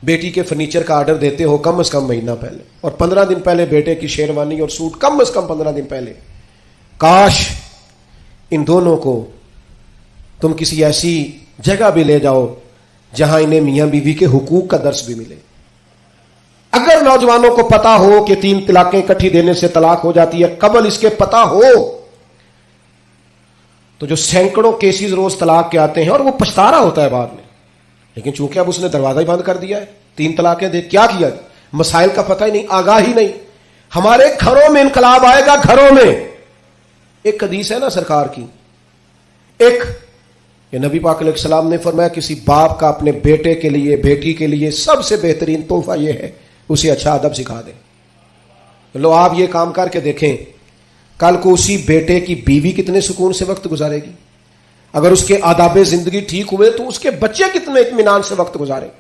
बेटी के फर्नीचर का ऑर्डर देते हो कम से कम महीना पहले, और 15 दिन पहले बेटे की शेरवानी और सूट कम से कम 15 दिन पहले। काश इन दोनों को तुम किसी ऐसी जगह भी ले जाओ जहां इन्हें मियां बीवी के हुकूक का दर्स भी मिले। अगर नौजवानों को पता हो कि 3 तलाकें इकट्ठी देने से तलाक हो जाती है, कबल इसके पता हो तो जो सैकड़ों केसेस रोज तलाक के आते हैं और वो पछता रहा होता है बाद में, लेकिन चूंकि अब उसने दरवाजा ही बंद कर दिया है, 3 तलाकें दे, क्या किया, मसाइल का पता ही नहीं, आगाही नहीं। हमारे घरों में इनकलाब आएगा, घरों में। एक हदीस है ना सरकार की, एक ये नबी पाक अलैहिस्सलाम ने फरमाया किसी बाप का अपने बेटे के लिए बेटी के लिए सबसे बेहतरीन तोहफा यह है उसे अच्छा अदब सिखा दे। लो आप ये काम करके देखें, कल को उसी बेटे की बीवी कितने सुकून से वक्त गुजारेगी। अगर उसके आदाब जिंदगी ठीक हुए तो उसके बच्चे कितने इत्मीनान से वक्त गुजारे।